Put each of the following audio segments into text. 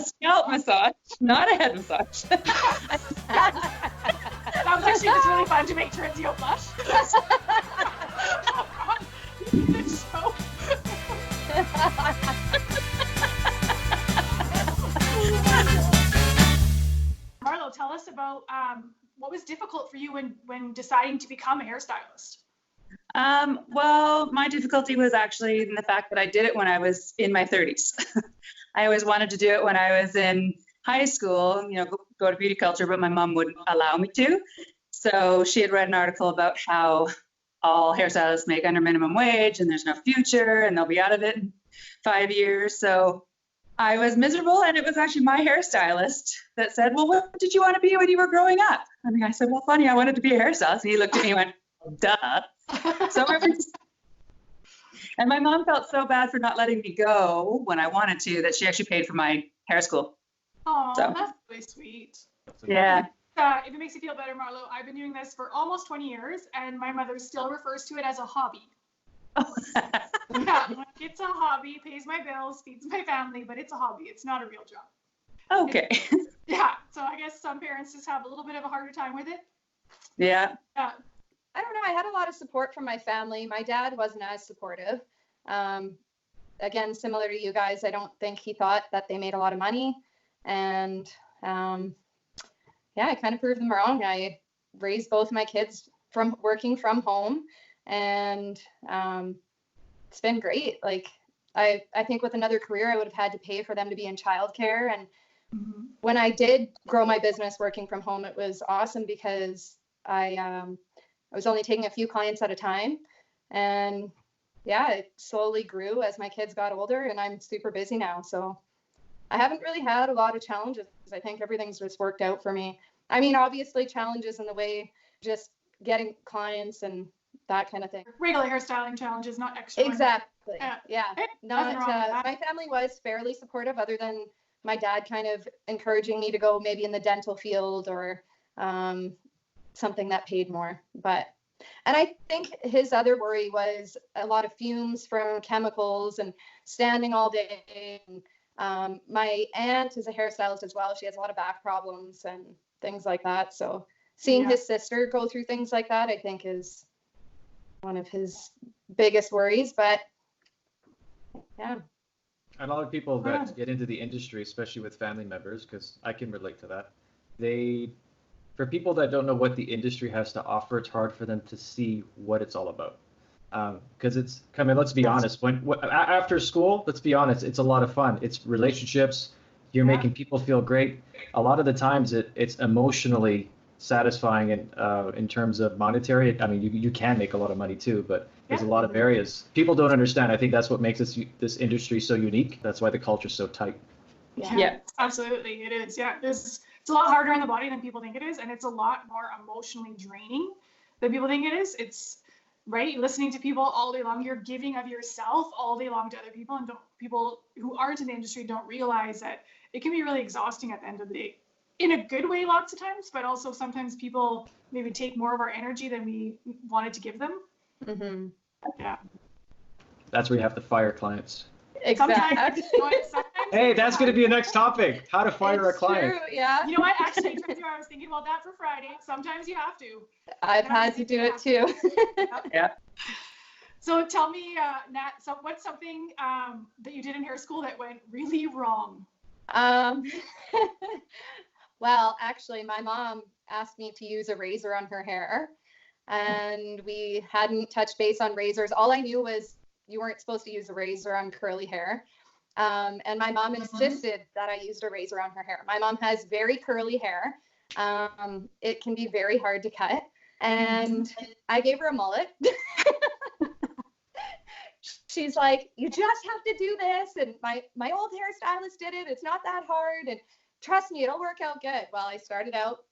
scalp massage, not a head massage. That was actually just really fun to make Terenzio blush. So. Marlo, tell us about what was difficult for you when deciding to become a hairstylist. Well, my difficulty was actually in the fact that I did it when I was in my 30s. I always wanted to do it when I was in high school, go to beauty culture, but my mom wouldn't allow me to. So she had read an article about how all hairstylists make under minimum wage and there's no future and they'll be out of it in 5 years. So I was miserable, and it was actually my hairstylist that said, well, what did you want to be when you were growing up? And I said, well, funny, I wanted to be a hairstylist. And he looked at me and went, duh. So and my mom felt so bad for not letting me go when I wanted to that she actually paid for my hair school. Oh, so. That's really sweet. Yeah. If it makes you feel better, Marlo, I've been doing this for almost 20 years, and my mother still refers to it as a hobby. Oh. Yeah, it's a hobby, pays my bills, feeds my family, but it's a hobby. It's not a real job. Okay. Yeah, so I guess some parents just have a little bit of a harder time with it. Yeah. Yeah. I don't know. I had a lot of support from my family. My dad wasn't as supportive. Again, similar to you guys, I don't think he thought that they made a lot of money. And I kind of proved them wrong. I raised both my kids from working from home, and it's been great. Like I think with another career, I would have had to pay for them to be in childcare. And when I did grow my business working from home, it was awesome because I was only taking a few clients at a time, and it slowly grew as my kids got older, and I'm super busy now. So I haven't really had a lot of challenges. I think everything's just worked out for me. I mean, obviously challenges in the way, just getting clients and that kind of thing. Regular hairstyling challenges, not extra. Exactly. Yeah. Not my family was fairly supportive, other than my dad kind of encouraging me to go maybe in the dental field or something that paid more. And I think his other worry was a lot of fumes from chemicals and standing all day. And, my aunt is a hairstylist as well. She has a lot of back problems and things like that. So seeing his sister go through things like that, I think, is one of his biggest worries. But yeah. And a lot of people that get into the industry, especially with family members, because I can relate to that, for people that don't know what the industry has to offer, it's hard for them to see what it's all about. Because let's be honest, after school, let's be honest, it's a lot of fun. It's relationships. You're making people feel great. A lot of the times it's emotionally satisfying in terms of monetary. I mean, you can make a lot of money too, but there's a lot of areas people don't understand. I think that's what makes this industry so unique. That's why the culture's so tight. Yeah, absolutely. It is. Yeah, it's a lot harder on the body than people think it is, and it's a lot more emotionally draining than people think it is. It's right, listening to people all day long. You're giving of yourself all day long to other people, and people who aren't in the industry don't realize that it can be really exhausting at the end of the day. In a good way lots of times, but also sometimes people maybe take more of our energy than we wanted to give them. Mm-hmm. Yeah. That's where you have to fire clients. Exactly. Sometimes Hey, that's going to be a next topic. How to fire a client. True, yeah. You know what? Actually, I was thinking about that for Friday. Sometimes you have to. I've had to do it too. Yeah. So tell me, Nat, what's something that you did in hair school that went really wrong? Well, actually, my mom asked me to use a razor on her hair, and we hadn't touched base on razors. All I knew was you weren't supposed to use a razor on curly hair. And my mom insisted that I used a razor on her hair. My mom has very curly hair. It can be very hard to cut. And I gave her a mullet. She's like, you just have to do this. And my old hairstylist did it. It's not that hard. And trust me, it'll work out good. Well, I started out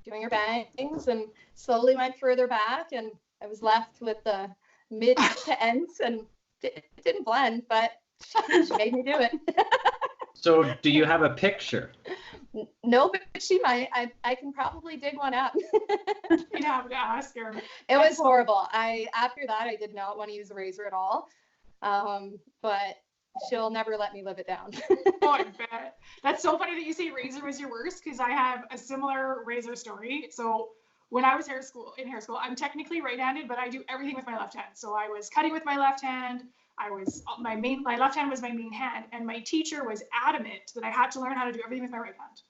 doing her bangs and slowly went further back. And I was left with the mid to ends, and it didn't blend, but she made me do it. So do you have a picture? No, but she might. I can probably dig one up. You'd have to ask her. It was horrible. After that, I did not want to use a razor at all. But she'll never let me live it down. Oh, I bet. That's so funny that you say razor was your worst, because I have a similar razor story. So when I was in hair school, I'm technically right-handed, but I do everything with my left hand. So I was cutting with my left hand. My left hand was my main hand, and my teacher was adamant that I had to learn how to do everything with my right hand.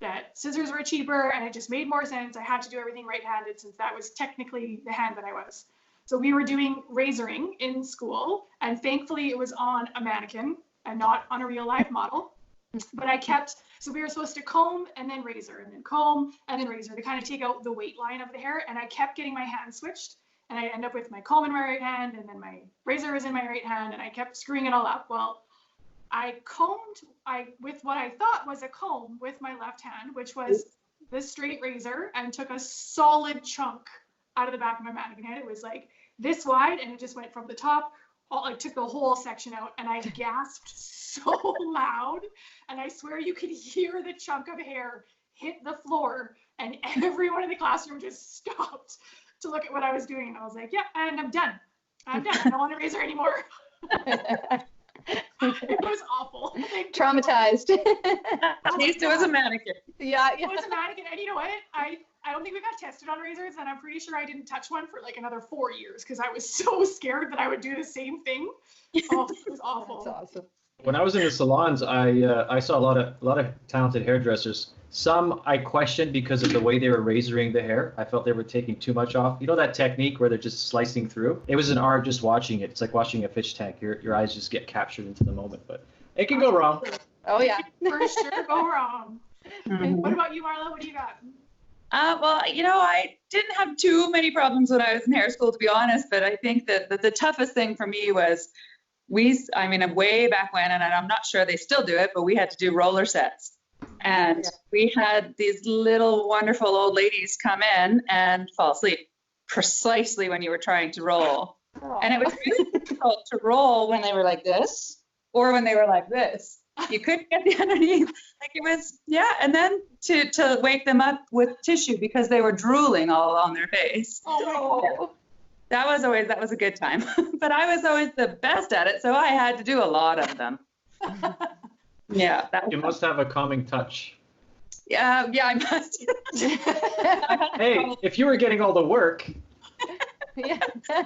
That scissors were cheaper, and it just made more sense. I had to do everything right-handed since that was technically the hand that I was. So we were doing razoring in school, and thankfully it was on a mannequin and not on a real life model. But so we were supposed to comb and then razor, and then comb and then razor to kind of take out the weight line of the hair. And I kept getting my hand switched, and I end up with my comb in my right hand, and then my razor was in my right hand, and I kept screwing it all up. Well, I combed with what I thought was a comb with my left hand, which was the straight razor, and took a solid chunk out of the back of my mannequin head. It was like this wide, and it just went from the top. I took the whole section out, and I gasped so loud, and I swear you could hear the chunk of hair hit the floor, and everyone in the classroom just stopped to look at what I was doing. And I was like, yeah, and I'm done. I don't want to razor anymore. It was awful. Traumatized. At least it was a mannequin. Yeah. It was a mannequin, and you know what? I don't think we got tested on razors, and I'm pretty sure I didn't touch one for like another 4 years because I was so scared that I would do the same thing. Oh, it was awful. That's awesome. When I was in the salons, I saw a lot of talented hairdressers. Some I questioned because of the way they were razoring the hair. I felt they were taking too much off. You know that technique where they're just slicing through? It was an art just watching it. It's like watching a fish tank. Your eyes just get captured into the moment, but it can go wrong. Oh yeah. For sure go wrong. Mhm. What about you, Marlo? What do you got? Well, I didn't have too many problems when I was in hair school, to be honest, but I think that the toughest thing for me was way back when, and I'm not sure they still do it, but we had to do roller sets. And we had these little wonderful old ladies come in and fall asleep precisely when you were trying to roll. And it was really difficult to roll when they were like this or when they were like this. You couldn't get the underneath. Like it was, and then to wake them up with tissue because they were drooling all on their face. Oh, That was a good time. But I was always the best at it, so I had to do a lot of them. Yeah. You must have a calming touch. Yeah, I must. Hey, if you were getting all the work. Yeah.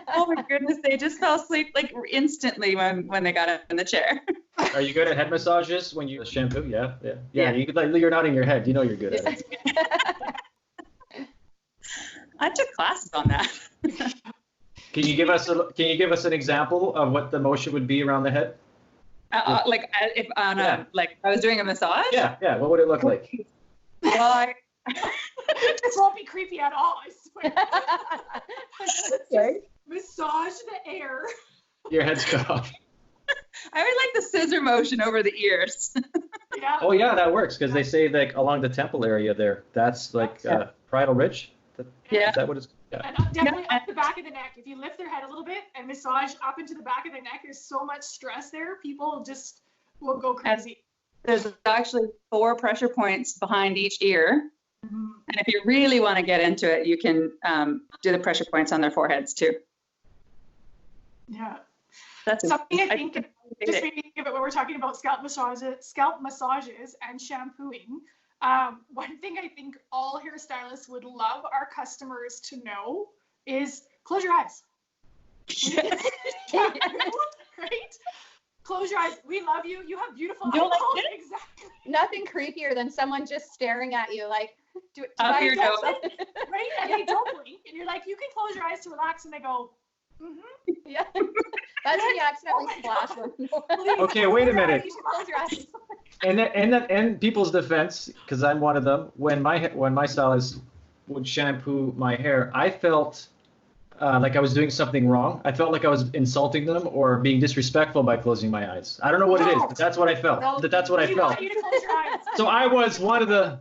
Oh my goodness, they just fell asleep like instantly when they got up in the chair. Are you good at head massages when you shampoo? Yeah. You're nodding your head. You know you're good at it. I took classes on that. Can you give us an example of what the motion would be around the head? Like if on like I was doing a massage. Yeah. What would it look like? Well, this won't be creepy at all, I swear. Okay. Massage the air. Your head's cut off. I would like the scissor motion over the ears. Yeah. Oh yeah, that works because they say like along the temple area there. That's like parietal ridge. Yeah. Is that what it's? Yeah. And definitely up the back of the neck. If you lift their head a little bit and massage up into the back of the neck, there's so much stress there. People just will go crazy. There's actually 4 pressure points behind each ear. Mhm. And if you really want to get into it, you can do the pressure points on their foreheads too. Yeah. That's Something I think just made me think of it when we're talking about scalp massages and shampooing. One thing I think all hairstylists would love our customers to know is close your eyes. Right? Close your eyes. We love you. You have beautiful You don't like eyeballs. it? Exactly. Nothing creepier than someone just staring at you like, do Up I your get nose. something? Right? And they don't blink. And you're like, you can close your eyes to relax. And they go, mm-hmm. Yeah. That's when you accidentally Oh my splash God. one. Okay, wait a minute. You should close your eyes. And people's defense, because I'm one of them. When my stylist would shampoo my hair, I felt like I was doing something wrong. I felt like I was insulting them or being disrespectful by closing my eyes. I don't know what it is, but that's what I felt. No, That's what I we felt. want you to close your eyes. So I was one of the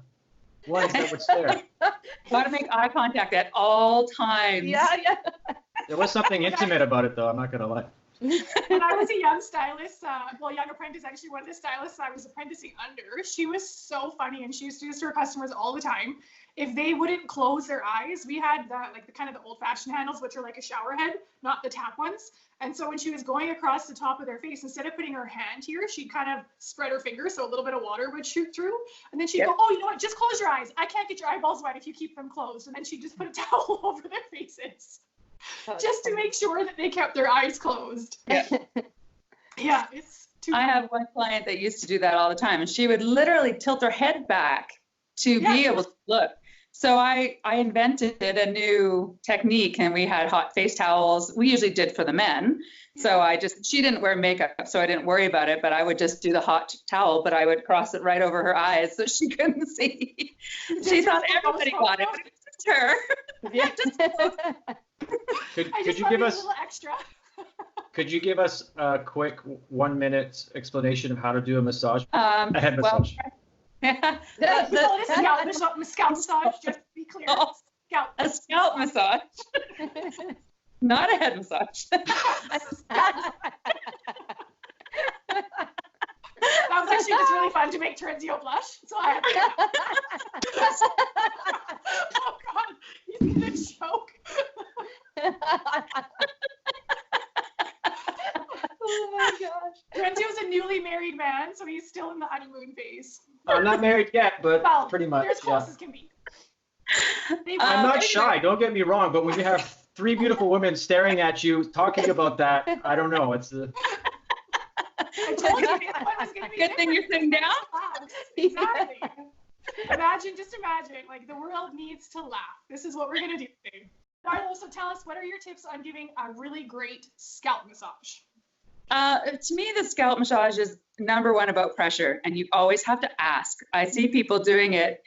ones that would stare. Got to make eye contact at all times. Yeah. There was something intimate about it, though. I'm not gonna lie. When I was a young stylist, young apprentice, actually one of the stylists I was apprenticing under, she was so funny and she used to do this to her customers all the time. if they wouldn't close their eyes, we had the kind of the old-fashioned handles, which are like a shower head, not the tap ones. And so when she was going across the top of their face, instead of putting her hand here, she'd kind of spread her fingers so a little bit of water would shoot through. And then she'd go, oh, you know what? Just close your eyes. I can't get your eyeballs wet if you keep them closed. And then she'd just put a towel over their faces just to make sure that they kept their eyes closed. Yeah. Yeah, it's too I funny. have one client that used to do that all the time, and she would literally tilt her head back to be able to look. So I invented a new technique, and we had hot face towels. We usually did for the men. So she didn't wear makeup, so I didn't worry about it, but I would just do the hot towel, but I would cross it right over her eyes so she couldn't see. She thought everybody got it, but it was just her. Yeah. Could you give us a little extra. Could you give us a quick 1 minute explanation of how to do a massage? A head well, massage. This is scalp massage, just to be clear. Oh. Scalp. a scalp massage, not a head massage. That was actually just really fun to make Terenzio blush. So I had to oh God, he's gonna choke. Oh my gosh. Terenzio's a newly married man, so he's still in the honeymoon phase. I'm not married yet, but Well, pretty much. they're as close Yeah. as can be. I'm not anyway. shy. Don't get me wrong, but when you have three beautiful women staring at you, talking about that, I don't know. It's I told you this one was gonna be Good thing you're sitting down. Exactly. Just imagine, like the world needs to laugh. This is what we're gonna do today. Marlo, so tell us, what are your tips on giving a really great scalp massage? To me, the scalp massage is number one about pressure, and you always have to ask. I see people doing it,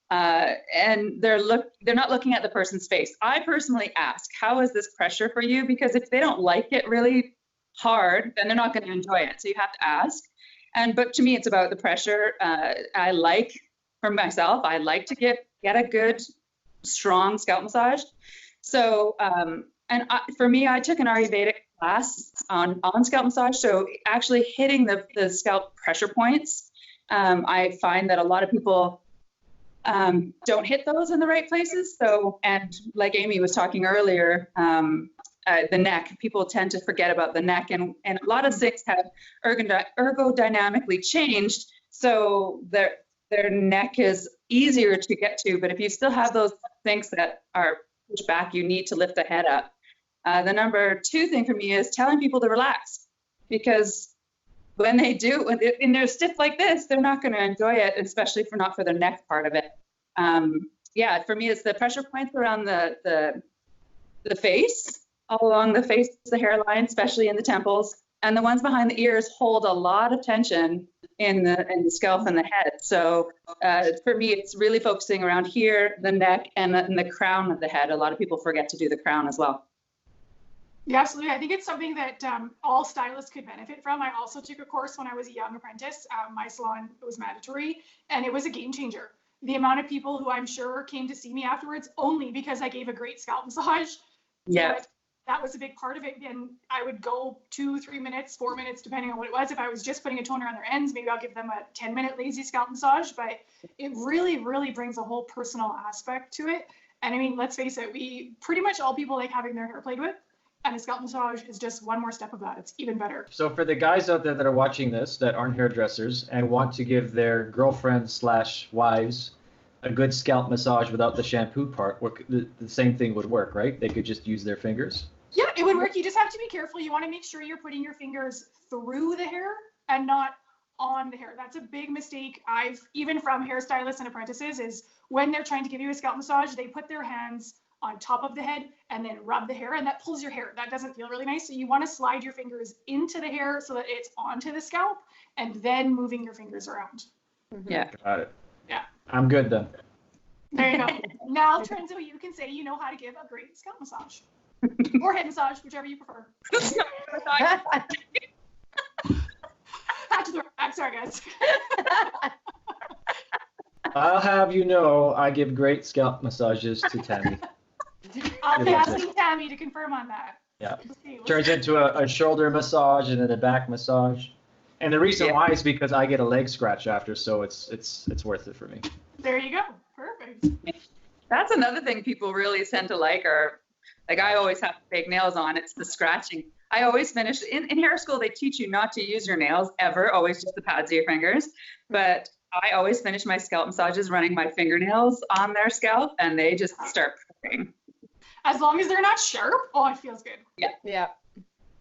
and they're not looking at the person's face. I personally ask, how is this pressure for you? Because if they don't like it really hard, then they're not going to enjoy it. So you have to ask. But to me, it's about the pressure. For myself, I like to get a good, strong scalp massage. So, for me, I took an Ayurvedic class on scalp massage. So actually hitting the scalp pressure points, I find that a lot of people don't hit those in the right places. So, and like Amy was talking earlier, the neck, people tend to forget about the neck, and a lot of things have ergodynamically changed. So their neck is easier to get to, but if you still have those things that are pushed back, you need to lift the head up. The number two thing for me is telling people to relax, because when they do, and they're stiff like this, they're not going to enjoy it, especially not for the neck part of it. For me, it's the pressure points around the face, all along the face, the hairline, especially in the temples, and the ones behind the ears hold a lot of tension in the scalp and the head. So for me, it's really focusing around here, the neck, and the crown of the head. A lot of people forget to do the crown as well. Yeah, absolutely. I think it's something that all stylists could benefit from. I also took a course when I was a young apprentice. My salon was mandatory, and it was a game changer. The amount of people who I'm sure came to see me afterwards only because I gave a great scalp massage. Yeah. That was a big part of it. And I would go 2, 3 minutes, 4 minutes, depending on what it was. If I was just putting a toner on their ends, maybe I'll give them a 10-minute lazy scalp massage. But it really, really brings a whole personal aspect to it. And I mean, let's face it, pretty much all people like having their hair played with. And a scalp massage is just one more step of that. It's even better. So for the guys out there that are watching this that aren't hairdressers and want to give their girlfriends/wives a good scalp massage without the shampoo part, the same thing would work, right? They could just use their fingers. Yeah, it would work. You just have to be careful. You want to make sure you're putting your fingers through the hair and not on the hair. That's a big mistake. Even from hairstylists and apprentices, is when they're trying to give you a scalp massage, they put their hands on top of the head and then rub the hair, and that pulls your hair. That doesn't feel really nice. So you want to slide your fingers into the hair so that it's onto the scalp, and then moving your fingers around. Yeah. Got it. Yeah. I'm good then. There you go. Now, Terenzio, you can say you know how to give a great scalp massage. Or head massage, whichever you prefer. Sorry, guys. I'll have you know I give great scalp massages to Tammy. I'll be asking Tammy to confirm on that. Yeah. We'll Turns into a shoulder massage and then a back massage. And the reason why is because I get a leg scratch after, so it's worth it for me. There you go. Perfect. That's another thing people really tend to like are, like I always have fake nails on. It's the scratching. I always finish, in hair school, they teach you not to use your nails ever, always just the pads of your fingers. But I always finish my scalp massages running my fingernails on their scalp and they just start purring. As long as they're not sharp, oh, it feels good. Yeah.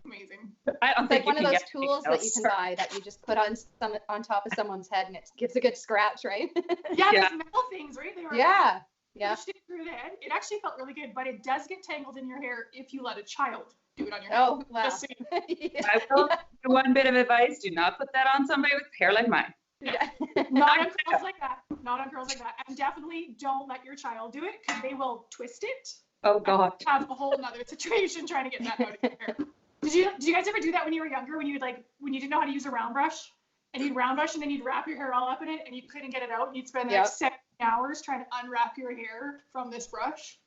Amazing. I don't It's think like one you of can those get tools that you can buy that you just put on top of someone's head and it gives a good scratch, right? Yeah, Yeah. those metal things, right? They were Yeah. Yeah. pushed it through the head. It actually felt really good, but it does get tangled in your hair if you let a child do it on your head. Oh, wow. Just so you know. Yeah. I will give you one bit of advice, do not put that on somebody with hair like mine. Yeah. Not on curls like that. Not on curls like that. And definitely don't let your child do it because they will twist it. Oh God. Have a whole nother situation trying to get that out of your hair. Did you guys ever do that when you were younger, when you didn't know how to use a round brush and you'd round brush and then you'd wrap your hair all up in it and you couldn't get it out and you'd spend like Yep. 7 hours trying to unwrap your hair from this brush?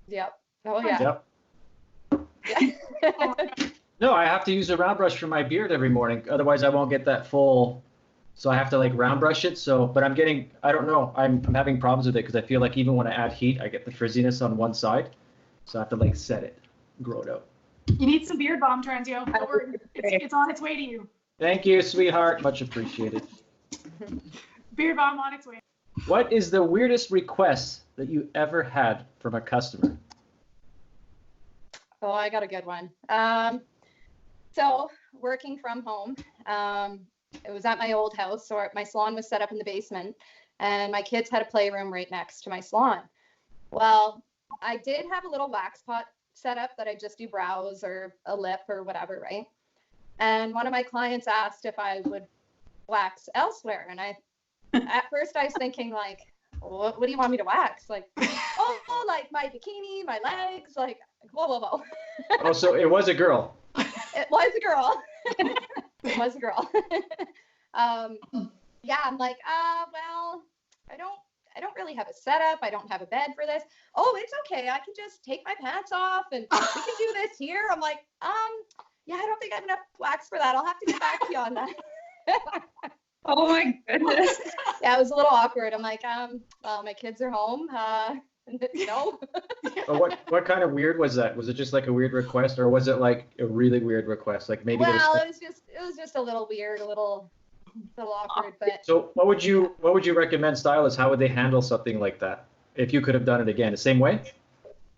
Yep. Oh, yeah. Yep. Yeah. Oh my God. No, I have to use a round brush for my beard every morning. Otherwise, I won't get that full. So I have to like round brush it. So, but I don't know. I'm having problems with it because I feel like even when I add heat, I get the frizziness on one side. So I have to like set it, grow it out. You need some beard balm, Terenzio. Don't worry. It's on its way to you. Thank you, sweetheart. Much appreciated. Beard balm on its way. What is the weirdest request that you ever had from a customer? Oh, I got a good one. So working from home, it was at my old house, or my salon was set up in the basement, and my kids had a playroom right next to my salon. Well, I did have a little wax pot set up that I just do brows or a lip or whatever, right? And one of my clients asked if I would wax elsewhere, and at first I was thinking like, what do you want me to wax? Like, oh, like my bikini, my legs, like, whoa. Oh, so it was a girl. It was a girl. It was a girl. Yeah, I'm like, well, I don't really have a setup. I don't have a bed for this. Oh, it's okay. I can just take my pants off and we can do this here. I'm like, yeah, I don't think I have enough wax for that. I'll have to get back to you on that. Oh my goodness. Yeah, it was a little awkward. I'm like, well, my kids are home. No. Oh, what kind of weird was that? Was it just like a weird request, or was it like a really weird request? Like maybe there Well, was. it was just a little weird, a little awkward, but So what would you recommend stylists? How would they handle something like that if you could have done it again? The same way?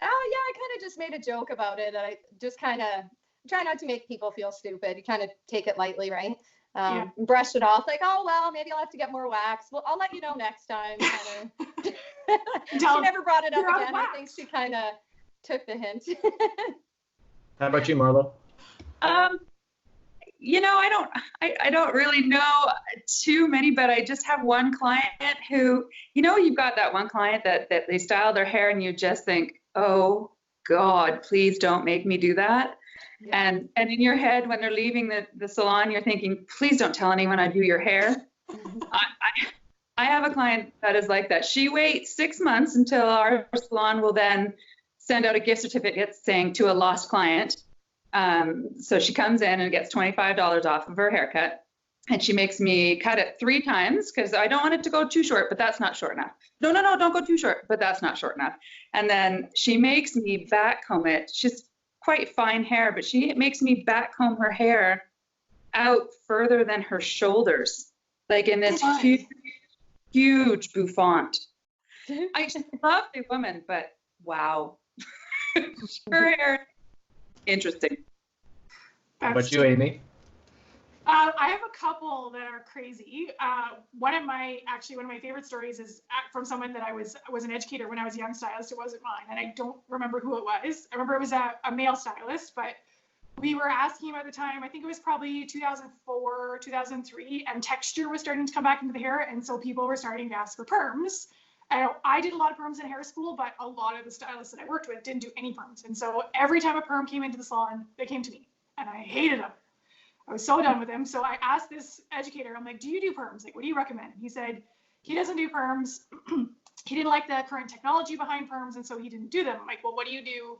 oh yeah, I kind of just made a joke about it. I just kind of try not to make people feel stupid. You kind of take it lightly, right? Yeah. Brush it off like, oh well, maybe I'll have to get more wax. Well, I'll let you know next time. She never brought it up You're out of again. I wax. think she kind of took the hint. How about you, Marlo? I don't really know too many, but I just have one client who, you've got that one client that they style their hair and you just think, oh God, please don't make me do that. Yeah. And in your head, when they're leaving the salon, you're thinking, please don't tell anyone I do your hair. I have a client that is like that. She waits 6 months until our salon will then send out a gift certificate saying to a lost client. So she comes in and gets $25 off of her haircut. And she makes me cut it 3 times because I don't want it to go too short, but that's not short enough. No, don't go too short, but that's not short enough. And then she makes me back comb it. She's quite fine hair, but she makes me back comb her hair out further than her shoulders, like in this huge bouffant. She's a lovely woman, but wow. Her hair, interesting. How about you, Amy? I have a couple that are crazy. One of my favorite stories is from someone that I was an educator when I was a young stylist. It wasn't mine, and I don't remember who it was. I remember it was a male stylist, but we were asking him at the time, I think it was probably 2004, 2003, and texture was starting to come back into the hair, and so people were starting to ask for perms. I did a lot of perms in hair school, but a lot of the stylists that I worked with didn't do any perms, and so every time a perm came into the salon, they came to me, and I hated them. I was so done with him. So I asked this educator, I'm like, do you do perms? Like, what do you recommend? He said he doesn't do perms. He didn't like the current technology behind perms, and so he didn't do them. I'm like, well, what do you do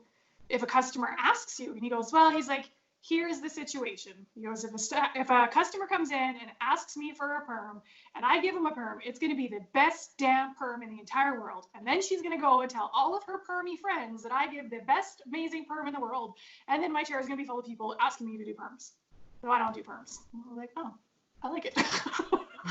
if a customer asks you? And he goes, well, he's like, here's the situation. He goes, if a customer comes in and asks me for a perm and I give him a perm, it's going to be the best damn perm in the entire world. And then she's going to go and tell all of her permy friends that I give the best amazing perm in the world. And then my chair is going to be full of people asking me to do perms. So I don't do perms. I'm like, oh, I like it.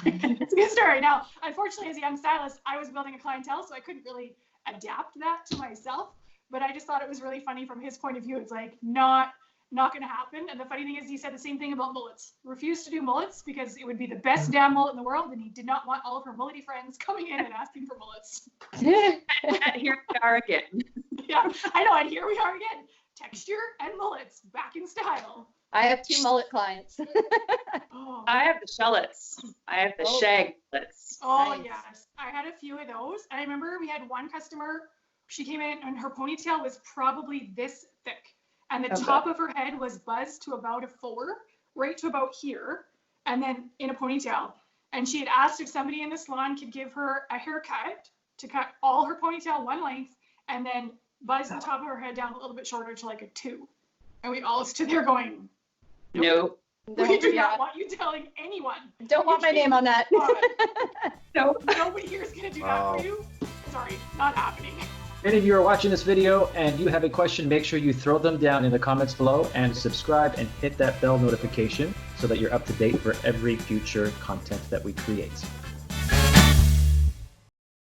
It's a good story. Now, unfortunately, as a young stylist, I was building a clientele, so I couldn't really adapt that to myself. But I just thought it was really funny from his point of view. It's like not going to happen. And the funny thing is, he said the same thing about mullets. Refused to do mullets because it would be the best damn mullet in the world, and he did not want all of her mullety friends coming in and asking for mullets. And here we are again. Yeah, I know. And here we are again. Texture and mullets back in style. I have 2 mullet clients. Oh, I have the shullets. I have the shag mullets. oh Nice. yes. I had a few of those. And I remember we had one customer, she came in and her ponytail was probably this thick. And the Okay. top of her head was buzzed to about a 4, right to about here, and then in a ponytail. And she had asked if somebody in the salon could give her a haircut to cut all her ponytail one length and then buzz the top of her head down a little bit shorter to like a 2. And we all stood there going, No. we do not want you telling anyone. Don't want my name on that. No. Nobody here is going to do that for you. Sorry, not happening. If any of you are watching this video and you have a question, make sure you throw them down in the comments below and subscribe and hit that bell notification so that you're up to date for every future content that we create.